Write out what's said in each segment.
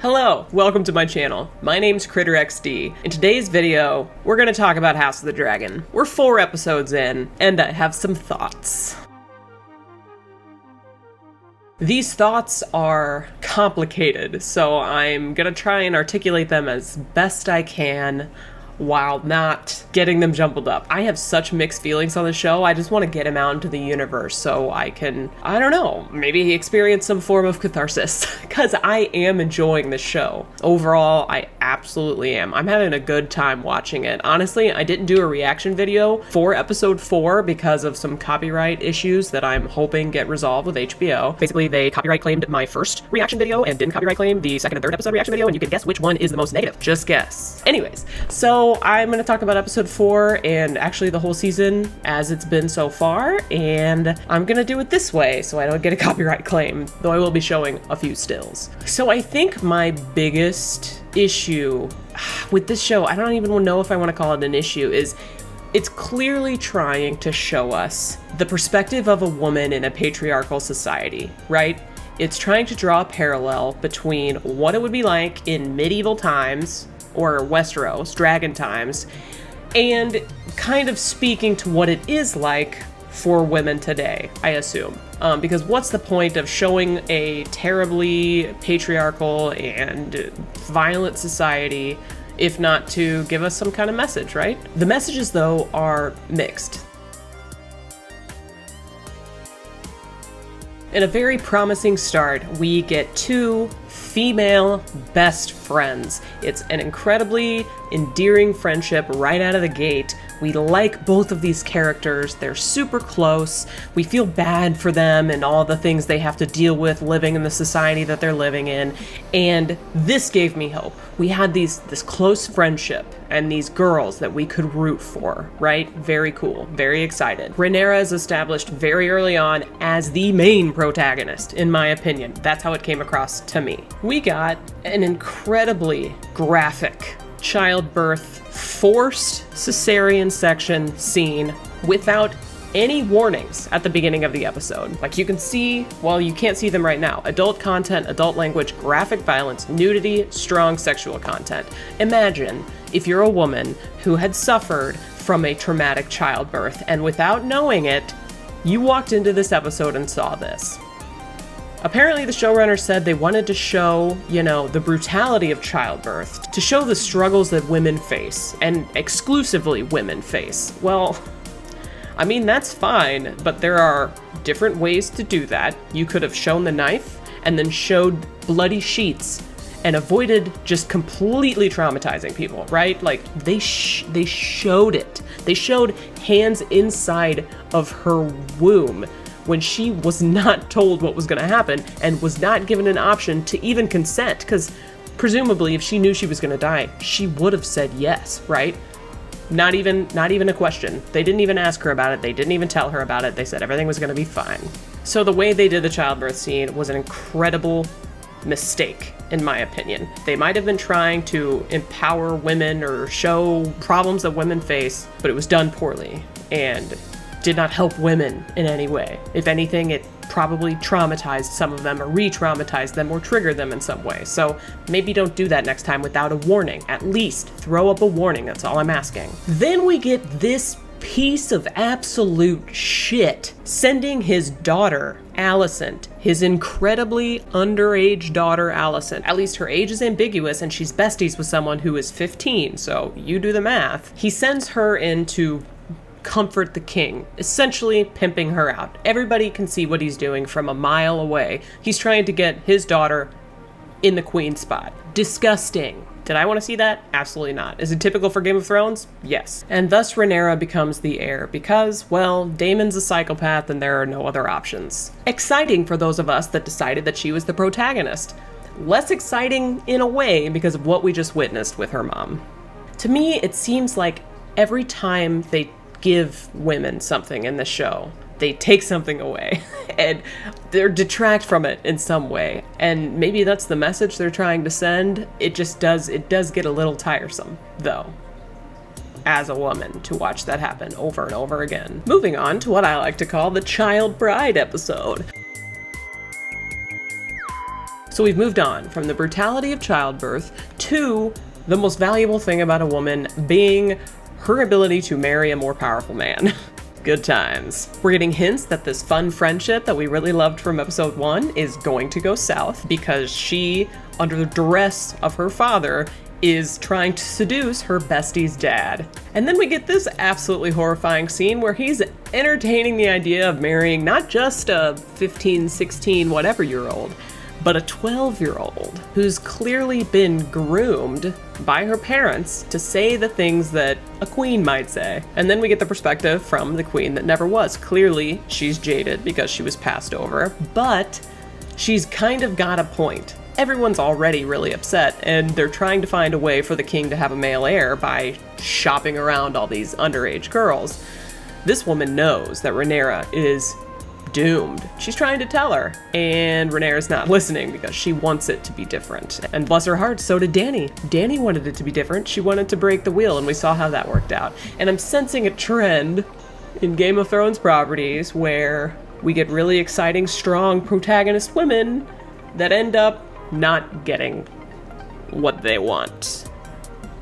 Hello, welcome to my channel. My name's Kritter XD. In today's video, we're gonna talk about House of the Dragon. We're 4 episodes in, and I have some thoughts. These thoughts are complicated, so I'm gonna try and articulate them as best I can while not getting them jumbled up. I have such mixed feelings on the show. I just want to get him out into the universe so I can, I don't know, maybe experience some form of catharsis, because I am enjoying the show. Overall, I absolutely am. I'm having a good time watching it. Honestly, I didn't do a reaction video for episode 4 because of some copyright issues that I'm hoping get resolved with HBO. Basically, they copyright claimed my first reaction video and didn't copyright claim the second and third episode reaction video, and you can guess which one is the most negative. Just guess. Anyways, so I'm going to talk about episode 4 and actually the whole season as it's been so far, and I'm going to do it this way so I don't get a copyright claim, though I will be showing a few stills. So I think my biggest issue with this show, I don't even know if I want to call it an issue, is it's clearly trying to show us the perspective of a woman in a patriarchal society, right? It's trying to draw a parallel between what it would be like in medieval times, or Westeros, dragon times, and kind of speaking to what it is like for women today, I assume. Because what's the point of showing a terribly patriarchal and violent society if not to give us some kind of message, right? The messages, though, are mixed. In a very promising start, we get 2 female best friends. It's an incredibly endearing friendship right out of the gate. We like both of these characters. They're super close. We feel bad for them and all the things they have to deal with living in the society that they're living in. And this gave me hope. We had this close friendship and these girls that we could root for, right? Very cool, very excited. Rhaenyra is established very early on as the main protagonist, in my opinion. That's how it came across to me. We got an incredibly graphic childbirth, forced cesarean section scene without any warnings at the beginning of the episode. Like you can see, well, you can't see them right now. Adult content, adult language, graphic violence, nudity, strong sexual content. Imagine if you're a woman who had suffered from a traumatic childbirth and without knowing it, you walked into this episode and saw this. Apparently the showrunner said they wanted to show, the brutality of childbirth, to show the struggles that women face, and exclusively women face. Well, I mean, that's fine, but there are different ways to do that. You could have shown the knife and then showed bloody sheets and avoided just completely traumatizing people, right? Like, they showed it. They showed hands inside of her womb when she was not told what was going to happen and was not given an option to even consent, because presumably if she knew she was going to die, she would have said yes, right? Not even a question. They didn't even ask her about it. They didn't even tell her about it. They said everything was going to be fine. So the way they did the childbirth scene was an incredible mistake, in my opinion. They might have been trying to empower women or show problems that women face, but it was done poorly and did not help women in any way. If anything, it probably traumatized some of them or re-traumatized them or triggered them in some way. So maybe don't do that next time without a warning. At least throw up a warning, that's all I'm asking. Then we get this piece of absolute shit sending his daughter, Alicent, his incredibly underage daughter, Alicent. At least her age is ambiguous and she's besties with someone who is 15, so you do the math. He sends her in to comfort the king, essentially pimping her out. Everybody can see what he's doing from a mile away. He's trying to get his daughter in the queen spot. Disgusting. Did I want to see that? Absolutely not. Is it typical for Game of Thrones? Yes. And thus Rhaenyra becomes the heir because, well, Daemon's a psychopath and there are no other options. Exciting for those of us that decided that she was the protagonist. Less exciting in a way because of what we just witnessed with her mom. To me, it seems like every time they give women something in the show, they take something away and they're detract from it in some way. And maybe that's the message they're trying to send. It does get a little tiresome, though, as a woman, to watch that happen over and over again. Moving on to what I like to call the child bride episode. So we've moved on from the brutality of childbirth to the most valuable thing about a woman being her ability to marry a more powerful man. Good times. We're getting hints that this fun friendship that we really loved from episode 1 is going to go south because she, under the duress of her father, is trying to seduce her bestie's dad. And then we get this absolutely horrifying scene where he's entertaining the idea of marrying not just a 15, 16, whatever year old, but a 12-year-old who's clearly been groomed by her parents to say the things that a queen might say. And then we get the perspective from the queen that never was. Clearly, she's jaded because she was passed over, but she's kind of got a point. Everyone's already really upset, and they're trying to find a way for the king to have a male heir by shopping around all these underage girls. This woman knows that Rhaenyra is doomed. She's trying to tell her, and Rhaenyra's not listening because she wants it to be different. And bless her heart, so did Dany. Dany wanted it to be different. She wanted to break the wheel, and we saw how that worked out. And I'm sensing a trend in Game of Thrones properties where we get really exciting, strong protagonist women that end up not getting what they want,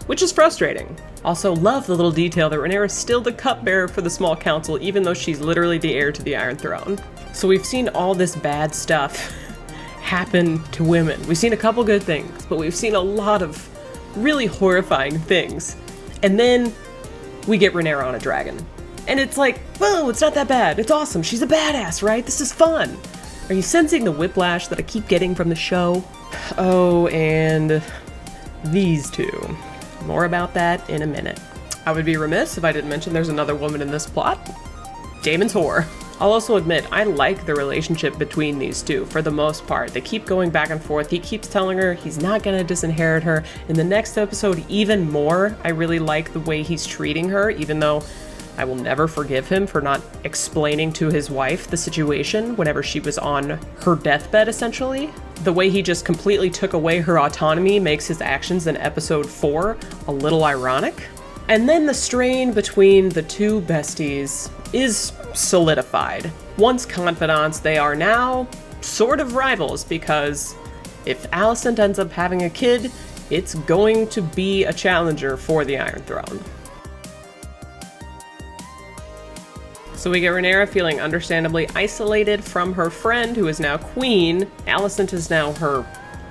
which is frustrating. Also, love the little detail that Rhaenyra is still the cupbearer for the small council, even though she's literally the heir to the Iron Throne. So we've seen all this bad stuff happen to women. We've seen a couple good things, but we've seen a lot of really horrifying things. And then we get Rhaenyra on a dragon. And it's like, whoa, it's not that bad. It's awesome. She's a badass, right? This is fun. Are you sensing the whiplash that I keep getting from the show? Oh, and these two. More about that in a minute. I would be remiss if I didn't mention there's another woman in this plot. Daemon's whore. I'll also admit, I like the relationship between these two for the most part. They keep going back and forth. He keeps telling her he's not gonna disinherit her. In the next episode, even more, I really like the way he's treating her, even though I will never forgive him for not explaining to his wife the situation whenever she was on her deathbed, essentially. The way he just completely took away her autonomy makes his actions in episode 4 a little ironic. And then the strain between the two besties is solidified. Once confidants, they are now sort of rivals because if Alicent ends up having a kid, it's going to be a challenger for the Iron Throne. So we get Rhaenyra feeling understandably isolated from her friend, who is now queen. Alicent is now her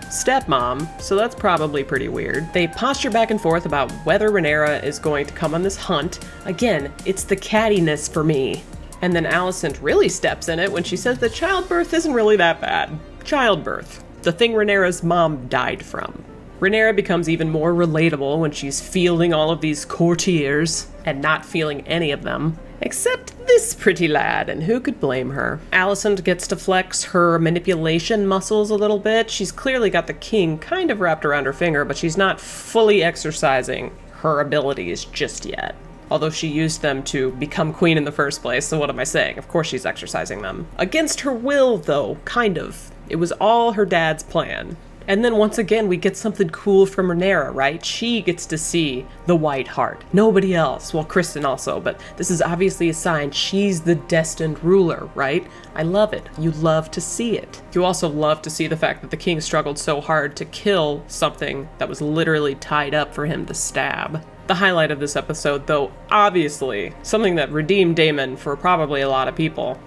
stepmom, so that's probably pretty weird. They posture back and forth about whether Rhaenyra is going to come on this hunt. Again, it's the cattiness for me. And then Alicent really steps in it when she says that childbirth isn't really that bad. Childbirth, the thing Rhaenyra's mom died from. Rhaenyra becomes even more relatable when she's fielding all of these courtiers and not feeling any of them. Except this pretty lad, and who could blame her? Alicent gets to flex her manipulation muscles a little bit. She's clearly got the king kind of wrapped around her finger, but she's not fully exercising her abilities just yet. Although she used them to become queen in the first place, so what am I saying? Of course she's exercising them. Against her will, though, kind of. It was all her dad's plan. And then once again, we get something cool from Rhaenyra, right? She gets to see the White Hart. Nobody else. Well, Kristen also, but this is obviously a sign she's the destined ruler, right? I love it. You love to see it. You also love to see the fact that the king struggled so hard to kill something that was literally tied up for him to stab. The highlight of this episode, though, obviously, something that redeemed Daemon for probably a lot of people,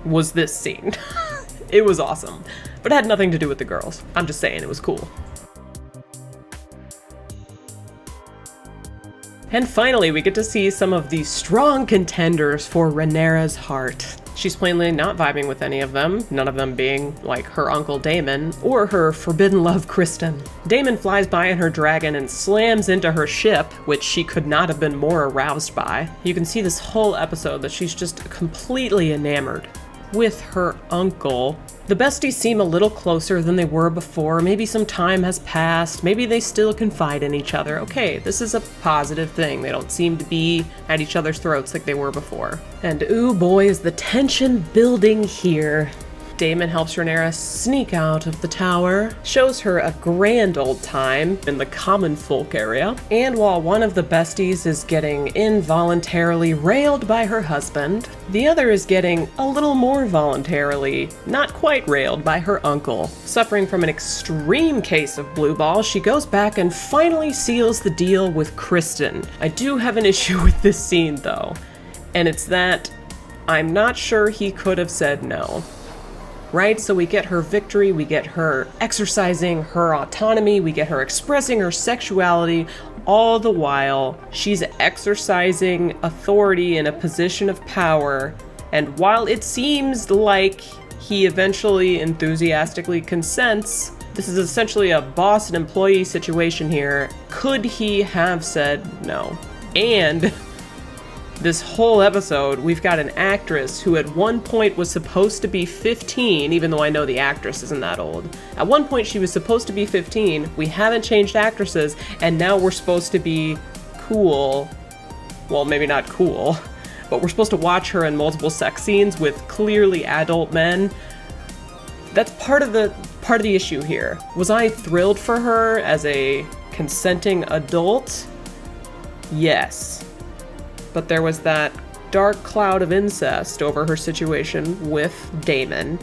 was this scene. It was awesome. But it had nothing to do with the girls. I'm just saying it was cool. And finally, we get to see some of the strong contenders for Rhaenyra's heart. She's plainly not vibing with any of them, none of them being like her uncle Daemon or her forbidden love Kristen. Daemon flies by in her dragon and slams into her ship, which she could not have been more aroused by. You can see this whole episode that she's just completely enamored with her uncle. The besties seem a little closer than they were before. Maybe some time has passed. Maybe they still confide in each other. Okay, this is a positive thing. They don't seem to be at each other's throats like they were before. And ooh boy, is the tension building here. Damon helps Rhaenyra sneak out of the tower, shows her a grand old time in the common folk area, and while one of the besties is getting involuntarily railed by her husband, the other is getting a little more voluntarily, not quite railed by her uncle. Suffering from an extreme case of blue ball, she goes back and finally seals the deal with Kristen. I do have an issue with this scene though, and it's that I'm not sure he could have said no. Right? So we get her victory, we get her exercising her autonomy, we get her expressing her sexuality, all the while she's exercising authority in a position of power. And while it seems like he eventually enthusiastically consents, this is essentially a boss and employee situation here. Could he have said no? And this whole episode, we've got an actress who at one point was supposed to be 15, even though I know the actress isn't that old. At one point she was supposed to be 15, we haven't changed actresses, and now we're supposed to be cool. Well, maybe not cool, but we're supposed to watch her in multiple sex scenes with clearly adult men. That's part of the issue here. Was I thrilled for her as a consenting adult? Yes. But there was that dark cloud of incest over her situation with Damon,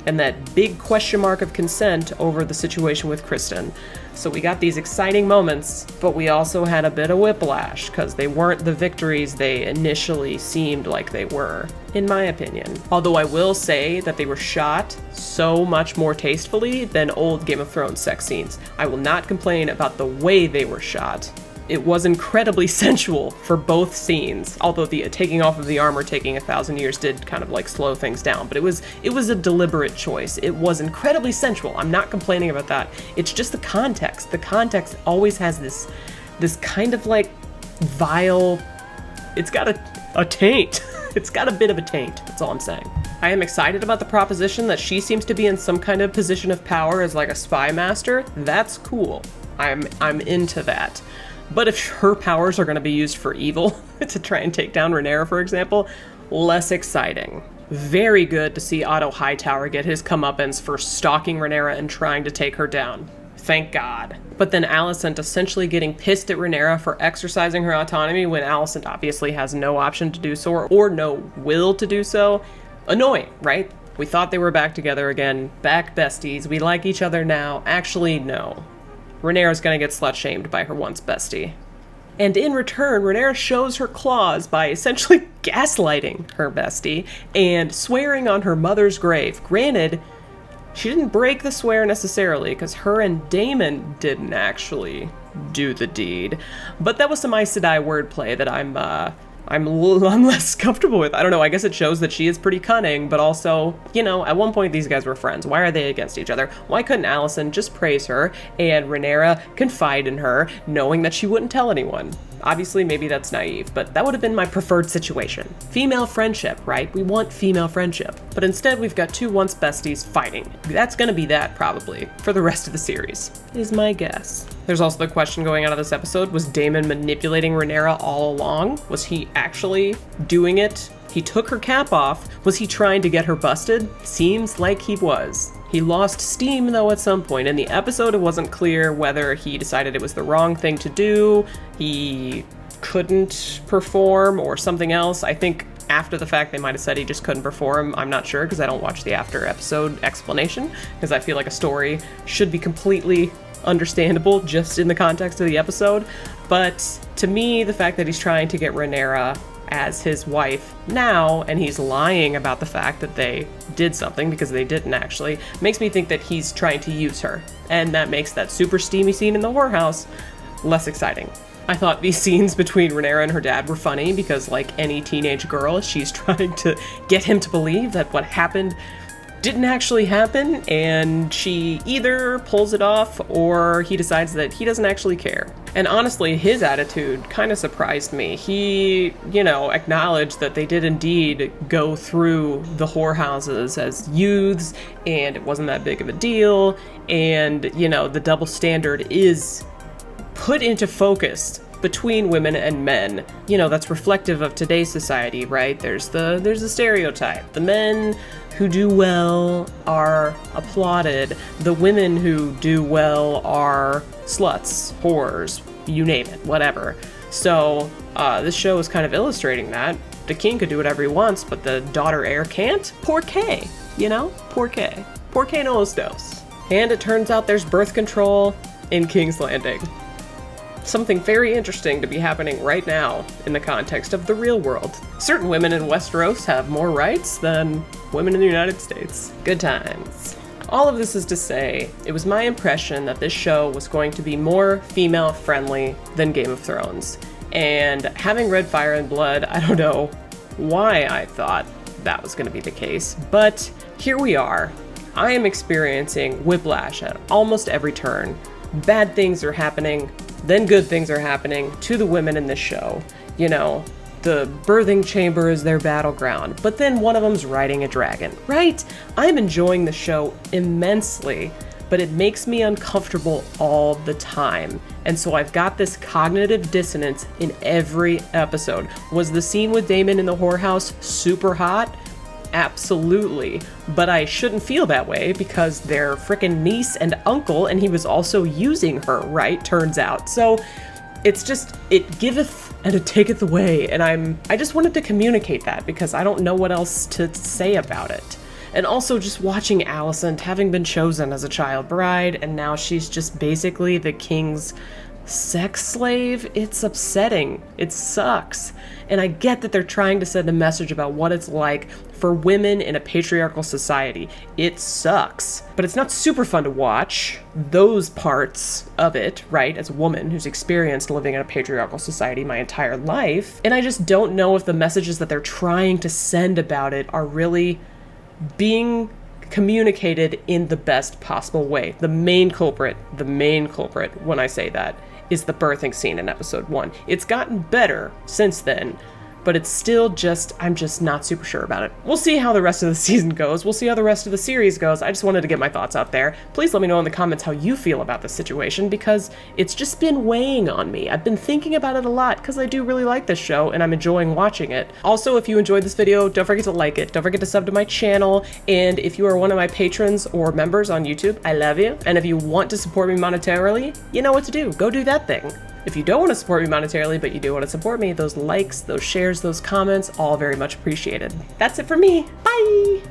and that big question mark of consent over the situation with Kristen. So we got these exciting moments, but we also had a bit of whiplash, because they weren't the victories they initially seemed like they were, in my opinion. Although I will say that they were shot so much more tastefully than old Game of Thrones sex scenes. I will not complain about the way they were shot. It was incredibly sensual for both scenes, although the taking off of the armor taking 1,000 years did kind of like slow things down, but it was a deliberate choice. It was incredibly sensual. I'm not complaining about that. It's just the context. The context always has this kind of like vile, it's got a taint. It's got a bit of a taint, that's all I'm saying. I am excited about the proposition that she seems to be in some kind of position of power as like a spy master. That's cool. I'm into that. But if her powers are going to be used for evil, to try and take down Rhaenyra, for example, less exciting. Very good to see Otto Hightower get his comeuppance for stalking Rhaenyra and trying to take her down. Thank God. But then Alicent essentially getting pissed at Rhaenyra for exercising her autonomy when Alicent obviously has no option to do so or no will to do so. Annoying, right? We thought they were back together again, back besties, we like each other now. Actually, no. Rhaenyra's gonna get slut-shamed by her once bestie. And in return, Rhaenyra shows her claws by essentially gaslighting her bestie and swearing on her mother's grave. Granted, she didn't break the swear necessarily, because her and Damon didn't actually do the deed. But that was some Aes Sedai wordplay that I'm less comfortable with. I don't know, I guess it shows that she is pretty cunning, but also, you know, at one point these guys were friends. Why are they against each other? Why couldn't Alicent just praise her and Rhaenyra confide in her, knowing that she wouldn't tell anyone? Obviously, maybe that's naive, but that would have been my preferred situation. Female friendship, right? We want female friendship. But instead, we've got two once besties fighting. That's gonna be that, probably, for the rest of the series, is my guess. There's also the question going out of this episode, was Damon manipulating Rhaenyra all along? Was he actually doing it? He took her cap off. Was he trying to get her busted? Seems like he was. He lost steam, though, at some point. In the episode, it wasn't clear whether he decided it was the wrong thing to do, he couldn't perform, or something else. I think after the fact, they might have said he just couldn't perform. I'm not sure, because I don't watch the after-episode explanation, because I feel like a story should be completely understandable just in the context of the episode. But to me, the fact that he's trying to get Rhaenyra as his wife now, and he's lying about the fact that they did something, because they didn't actually, makes me think that he's trying to use her. And that makes that super steamy scene in the whorehouse less exciting. I thought these scenes between Rhaenyra and her dad were funny, because like any teenage girl, she's trying to get him to believe that what happened didn't actually happen, and she either pulls it off or he decides that he doesn't actually care. And honestly, his attitude kind of surprised me. He, you know, acknowledged that they did indeed go through the whorehouses as youths, and it wasn't that big of a deal, and, you know, the double standard is put into focus between women and men. You know, that's reflective of today's society, right? There's a stereotype. The men who do well are applauded. The women who do well are sluts, whores, you name it, whatever. So this show is kind of illustrating that. The king could do whatever he wants, but the daughter heir can't? Poor K, you know? Poor K. Poor K no los dos. And it turns out there's birth control in King's Landing. Something very interesting to be happening right now in the context of the real world. Certain women in Westeros have more rights than women in the United States. Good times. All of this is to say, it was my impression that this show was going to be more female-friendly than Game of Thrones. And having read Fire and Blood, I don't know why I thought that was going to be the case, but here we are. I am experiencing whiplash at almost every turn. Bad things are happening, then good things are happening to the women in this show. You know, the birthing chamber is their battleground, but then one of them's riding a dragon, right? I'm enjoying the show immensely, but it makes me uncomfortable all the time. And so I've got this cognitive dissonance in every episode. Was the scene with Daemon in the whorehouse super hot? Absolutely. But I shouldn't feel that way because they're frickin' niece and uncle, and he was also using her, right? Turns out. So it's just, it giveth and it taketh away. And I just wanted to communicate that because I don't know what else to say about it. And also just watching Alicent, having been chosen as a child bride, and now she's just basically the king's sex slave. It's upsetting. It sucks. And I get that they're trying to send a message about what it's like for women in a patriarchal society. It sucks. But it's not super fun to watch those parts of it, right? As a woman who's experienced living in a patriarchal society my entire life. And I just don't know if the messages that they're trying to send about it are really being communicated in the best possible way. The main culprit, when I say that, is the birthing scene in episode 1. It's gotten better since then, but it's still just, I'm just not super sure about it. We'll see how the rest of the season goes. We'll see how the rest of the series goes. I just wanted to get my thoughts out there. Please let me know in the comments how you feel about this situation, because it's just been weighing on me. I've been thinking about it a lot because I do really like this show and I'm enjoying watching it. Also, if you enjoyed this video, don't forget to like it. Don't forget to sub to my channel. And if you are one of my patrons or members on YouTube, I love you. And if you want to support me monetarily, you know what to do. Go do that thing. If you don't want to support me monetarily, but you do want to support me, those likes, those shares, those comments, all very much appreciated. That's it for me. Bye!